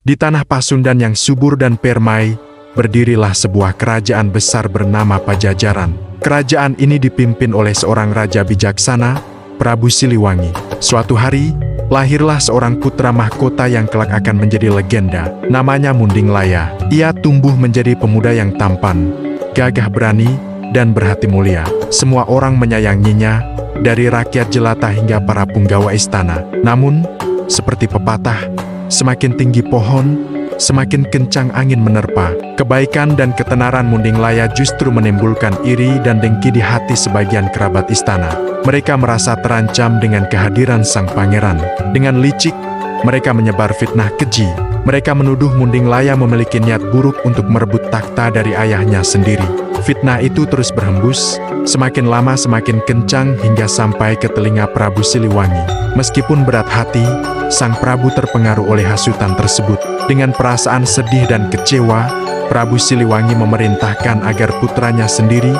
Di tanah Pasundan yang subur dan permai, berdirilah sebuah kerajaan besar bernama Pajajaran. Kerajaan ini dipimpin oleh seorang raja bijaksana, Prabu Siliwangi. Suatu hari, lahirlah seorang putra mahkota yang kelak akan menjadi legenda. Namanya Munding Laya. Ia tumbuh menjadi pemuda yang tampan, gagah berani, dan berhati mulia. Semua orang menyayanginya, dari rakyat jelata hingga para punggawa istana. Namun, seperti pepatah, semakin tinggi pohon, semakin kencang angin menerpa. Kebaikan dan ketenaran Munding Laya justru menimbulkan iri dan dengki di hati sebagian kerabat istana. Mereka merasa terancam dengan kehadiran sang pangeran. Dengan licik, mereka menyebar fitnah keji. Mereka menuduh Munding Laya memiliki niat buruk untuk merebut takhta dari ayahnya sendiri. Fitnah itu terus berhembus, semakin lama semakin kencang hingga sampai ke telinga Prabu Siliwangi. Meskipun berat hati, sang Prabu terpengaruh oleh hasutan tersebut. Dengan perasaan sedih dan kecewa, Prabu Siliwangi memerintahkan agar putranya sendiri,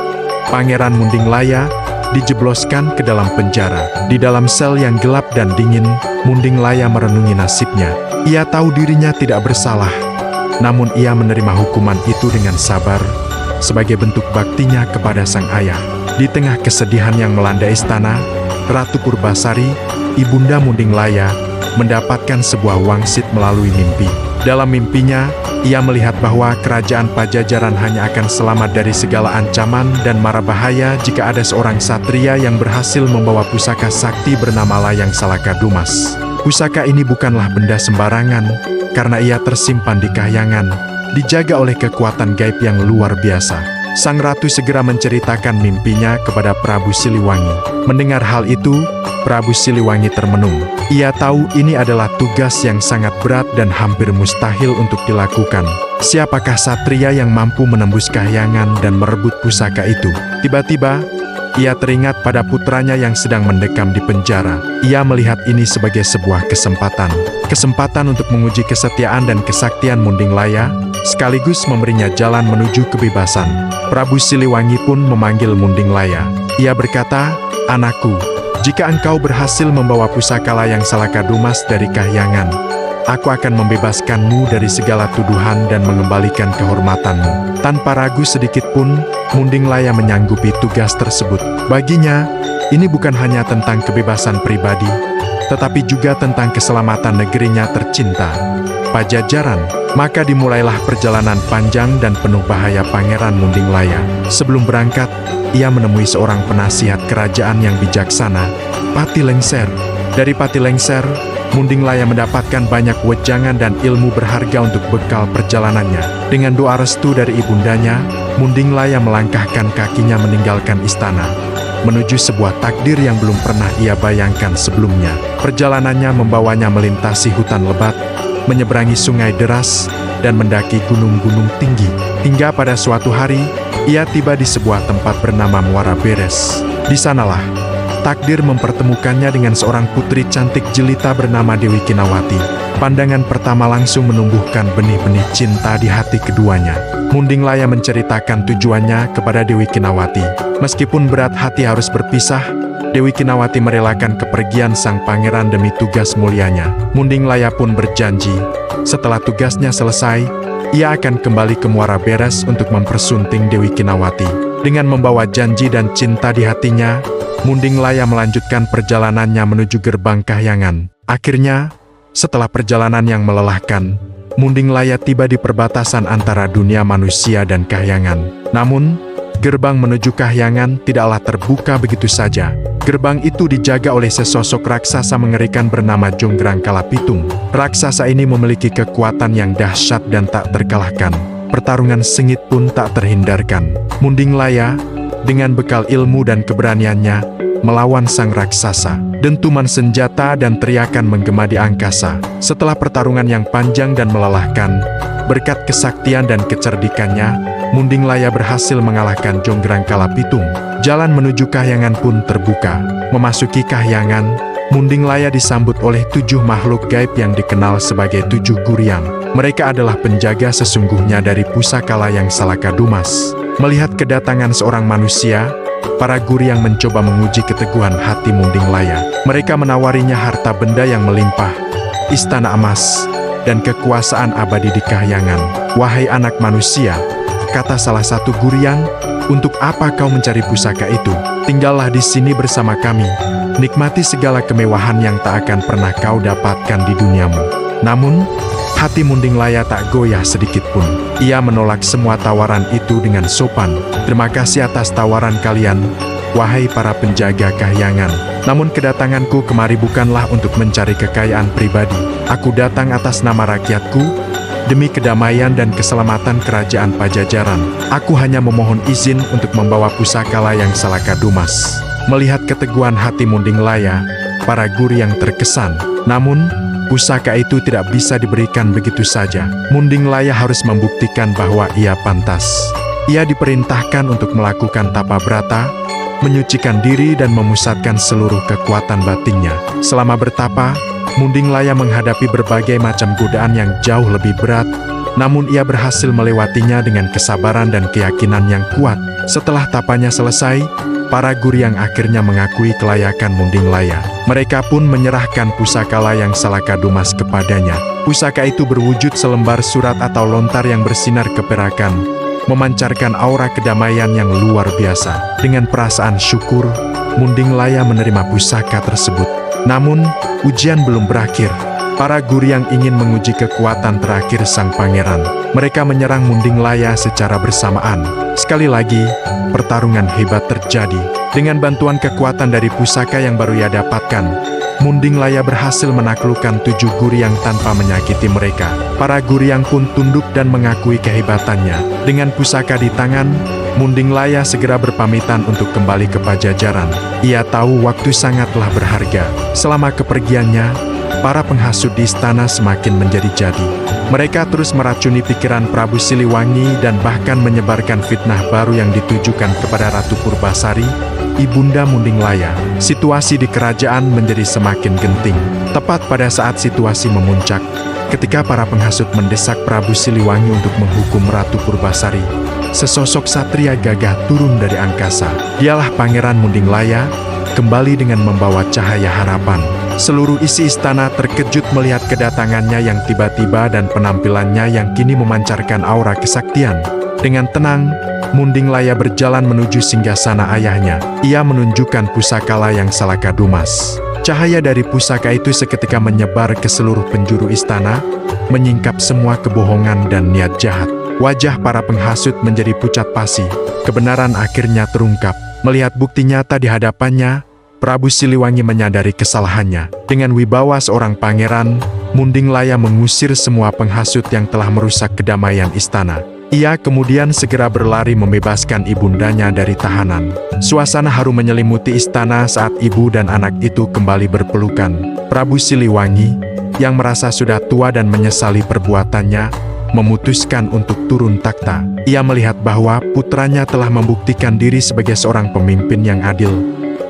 Pangeran Munding Laya, dijebloskan ke dalam penjara. Di dalam sel yang gelap dan dingin, Munding Laya merenungi nasibnya. Ia tahu dirinya tidak bersalah, namun ia menerima hukuman itu dengan sabar, sebagai bentuk baktinya kepada sang ayah. Di tengah kesedihan yang melanda istana, Ratu Purbasari, ibunda Munding Laya, mendapatkan sebuah wangsit melalui mimpi. Dalam mimpinya, ia melihat bahwa kerajaan Pajajaran hanya akan selamat dari segala ancaman dan mara bahaya jika ada seorang satria yang berhasil membawa pusaka sakti bernama Layang Salaka Dumas. Pusaka ini bukanlah benda sembarangan, karena ia tersimpan di kahyangan, dijaga oleh kekuatan gaib yang luar biasa. Sang ratu segera menceritakan mimpinya kepada Prabu Siliwangi. Mendengar hal itu, Prabu Siliwangi termenung. Ia tahu ini adalah tugas yang sangat berat dan hampir mustahil untuk dilakukan. Siapakah satria yang mampu menembus kahyangan dan merebut pusaka itu? Tiba-tiba, ia teringat pada putranya yang sedang mendekam di penjara. Ia melihat ini sebagai sebuah kesempatan. Kesempatan untuk menguji kesetiaan dan kesaktian Munding Laya, sekaligus memberinya jalan menuju kebebasan. Prabu Siliwangi pun memanggil Munding Laya. Ia berkata, "Anakku, jika engkau berhasil membawa pusaka Layang Salaka Dumas dari kahyangan, aku akan membebaskanmu dari segala tuduhan dan mengembalikan kehormatanmu." Tanpa ragu sedikit pun, Munding Laya menyanggupi tugas tersebut. Baginya, ini bukan hanya tentang kebebasan pribadi, tetapi juga tentang keselamatan negerinya tercinta, Pajajaran. Maka dimulailah perjalanan panjang dan penuh bahaya Pangeran Munding Laya. Sebelum berangkat, ia menemui seorang penasihat kerajaan yang bijaksana, Pati Lengser. Dari Pati Lengser, Munding Laya mendapatkan banyak wejangan dan ilmu berharga untuk bekal perjalanannya. Dengan doa restu dari ibundanya, Munding Laya melangkahkan kakinya meninggalkan istana, menuju sebuah takdir yang belum pernah ia bayangkan sebelumnya. Perjalanannya membawanya melintasi hutan lebat, menyeberangi sungai deras, dan mendaki gunung-gunung tinggi. Hingga pada suatu hari, ia tiba di sebuah tempat bernama Muara Beres. Di sanalah, takdir mempertemukannya dengan seorang putri cantik jelita bernama Dewi Kinawati. Pandangan pertama langsung menumbuhkan benih-benih cinta di hati keduanya. Munding Laya menceritakan tujuannya kepada Dewi Kinawati. Meskipun berat hati harus berpisah, Dewi Kinawati merelakan kepergian sang pangeran demi tugas mulianya. Munding Laya pun berjanji, setelah tugasnya selesai, ia akan kembali ke Muara Beres untuk mempersunting Dewi Kinawati. Dengan membawa janji dan cinta di hatinya, Munding Laya melanjutkan perjalanannya menuju gerbang kahyangan. Akhirnya, setelah perjalanan yang melelahkan, Munding Laya tiba di perbatasan antara dunia manusia dan kahyangan. Namun, gerbang menuju kahyangan tidaklah terbuka begitu saja. Gerbang itu dijaga oleh sesosok raksasa mengerikan bernama Jonggrang Kalapitung. Raksasa ini memiliki kekuatan yang dahsyat dan tak terkalahkan. Pertarungan sengit pun tak terhindarkan. Munding Laya, dengan bekal ilmu dan keberaniannya, melawan sang raksasa. Dentuman senjata dan teriakan menggema di angkasa. Setelah pertarungan yang panjang dan melelahkan, berkat kesaktian dan kecerdikannya, Munding Laya berhasil mengalahkan Jonggrang Kalapitung. Jalan menuju kahyangan pun terbuka. Memasuki kahyangan, Munding Laya disambut oleh 7 makhluk gaib yang dikenal sebagai 7 Guryang. Mereka adalah penjaga sesungguhnya dari pusaka Layang Salaka Dumas. Melihat kedatangan seorang manusia, para Guryang mencoba menguji keteguhan hati Munding Laya. Mereka menawarinya harta benda yang melimpah, istana emas, dan kekuasaan abadi di kahyangan. Wahai anak manusia, kata salah satu Guryang, untuk apa kau mencari pusaka itu? Tinggallah di sini bersama kami. Nikmati segala kemewahan yang tak akan pernah kau dapatkan di duniamu. Namun, hati Munding Laya tak goyah sedikit pun. Ia menolak semua tawaran itu dengan sopan. Terima kasih atas tawaran kalian, wahai para penjaga kahyangan. Namun kedatanganku kemari bukanlah untuk mencari kekayaan pribadi. Aku datang atas nama rakyatku, demi kedamaian dan keselamatan kerajaan Pajajaran. Aku hanya memohon izin untuk membawa pusaka layang Salaka Dumas. Melihat keteguhan hati Munding Laya, para Guryang terkesan. Namun, pusaka itu tidak bisa diberikan begitu saja. Munding Laya harus membuktikan bahwa ia pantas. Ia diperintahkan untuk melakukan tapa brata, menyucikan diri dan memusatkan seluruh kekuatan batinnya. Selama bertapa, Munding Laya menghadapi berbagai macam godaan yang jauh lebih berat, namun ia berhasil melewatinya dengan kesabaran dan keyakinan yang kuat. Setelah tapanya selesai, para Guryang akhirnya mengakui kelayakan Munding Laya. Mereka pun menyerahkan pusaka layang Salaka Dumas kepadanya. Pusaka itu berwujud selembar surat atau lontar yang bersinar keperakan, memancarkan aura kedamaian yang luar biasa. Dengan perasaan syukur, Munding Laya menerima pusaka tersebut. Namun, ujian belum berakhir. Para Guryang ingin menguji kekuatan terakhir sang pangeran. Mereka menyerang Munding Laya secara bersamaan. Sekali lagi, pertarungan hebat terjadi. Dengan bantuan kekuatan dari pusaka yang baru ia dapatkan, Munding Laya berhasil menaklukkan 7 Guryang tanpa menyakiti mereka. Para Guryang pun tunduk dan mengakui kehebatannya. Dengan pusaka di tangan, Munding Laya segera berpamitan untuk kembali ke Pajajaran. Ia tahu waktu sangatlah berharga. Selama kepergiannya, para penghasut di istana semakin menjadi-jadi. Mereka terus meracuni pikiran Prabu Siliwangi dan bahkan menyebarkan fitnah baru yang ditujukan kepada Ratu Purbasari, ibunda Munding Laya. Situasi di kerajaan menjadi semakin genting. Tepat pada saat situasi memuncak, ketika para penghasut mendesak Prabu Siliwangi untuk menghukum Ratu Purbasari, sesosok satria gagah turun dari angkasa. Dialah Pangeran Munding Laya, kembali dengan membawa cahaya harapan. Seluruh isi istana terkejut melihat kedatangannya yang tiba-tiba dan penampilannya yang kini memancarkan aura kesaktian. Dengan tenang, Munding Laya berjalan menuju singgasana ayahnya. Ia menunjukkan pusaka layang Salaka Dumas. Cahaya dari pusaka itu seketika menyebar ke seluruh penjuru istana, menyingkap semua kebohongan dan niat jahat. Wajah para penghasut menjadi pucat pasi. Kebenaran akhirnya terungkap. Melihat bukti nyata di hadapannya, Prabu Siliwangi menyadari kesalahannya. Dengan wibawa seorang pangeran, Munding Laya mengusir semua penghasut yang telah merusak kedamaian istana. Ia kemudian segera berlari membebaskan ibundanya dari tahanan. Suasana haru menyelimuti istana saat ibu dan anak itu kembali berpelukan. Prabu Siliwangi, yang merasa sudah tua dan menyesali perbuatannya, memutuskan untuk turun takhta. Ia melihat bahwa putranya telah membuktikan diri sebagai seorang pemimpin yang adil,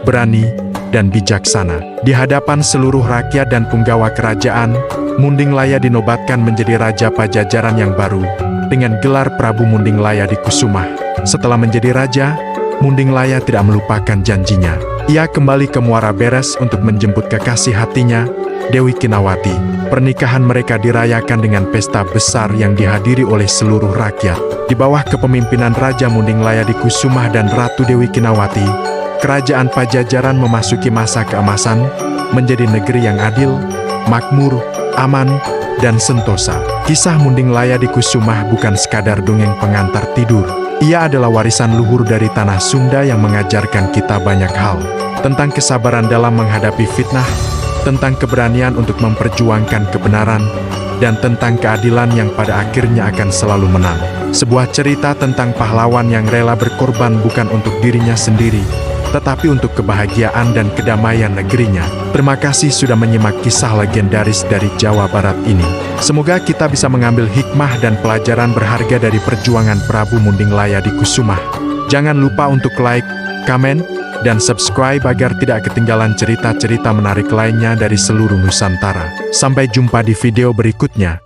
berani, dan bijaksana. Di hadapan seluruh rakyat dan punggawa kerajaan, Munding Laya dinobatkan menjadi Raja Pajajaran yang baru, dengan gelar Prabu Munding Laya di Kusumah. Setelah menjadi raja, Munding Laya tidak melupakan janjinya. Ia kembali ke Muara Beres untuk menjemput kekasih hatinya, Dewi Kinawati. Pernikahan mereka dirayakan dengan pesta besar yang dihadiri oleh seluruh rakyat. Di bawah kepemimpinan Raja Munding Laya di Kusumah dan Ratu Dewi Kinawati, kerajaan Pajajaran memasuki masa keemasan, menjadi negeri yang adil, makmur, aman, dan sentosa. Kisah Munding Laya di Kusumah bukan sekadar dongeng pengantar tidur. Ia adalah warisan luhur dari tanah Sunda yang mengajarkan kita banyak hal. Tentang kesabaran dalam menghadapi fitnah, tentang keberanian untuk memperjuangkan kebenaran, dan tentang keadilan yang pada akhirnya akan selalu menang. Sebuah cerita tentang pahlawan yang rela berkorban bukan untuk dirinya sendiri, tetapi untuk kebahagiaan dan kedamaian negerinya. Terima kasih sudah menyimak kisah legendaris dari Jawa Barat ini. Semoga kita bisa mengambil hikmah dan pelajaran berharga dari perjuangan Prabu Munding Laya di Kusumah. Jangan lupa untuk like, komen, dan subscribe agar tidak ketinggalan cerita-cerita menarik lainnya dari seluruh Nusantara. Sampai jumpa di video berikutnya.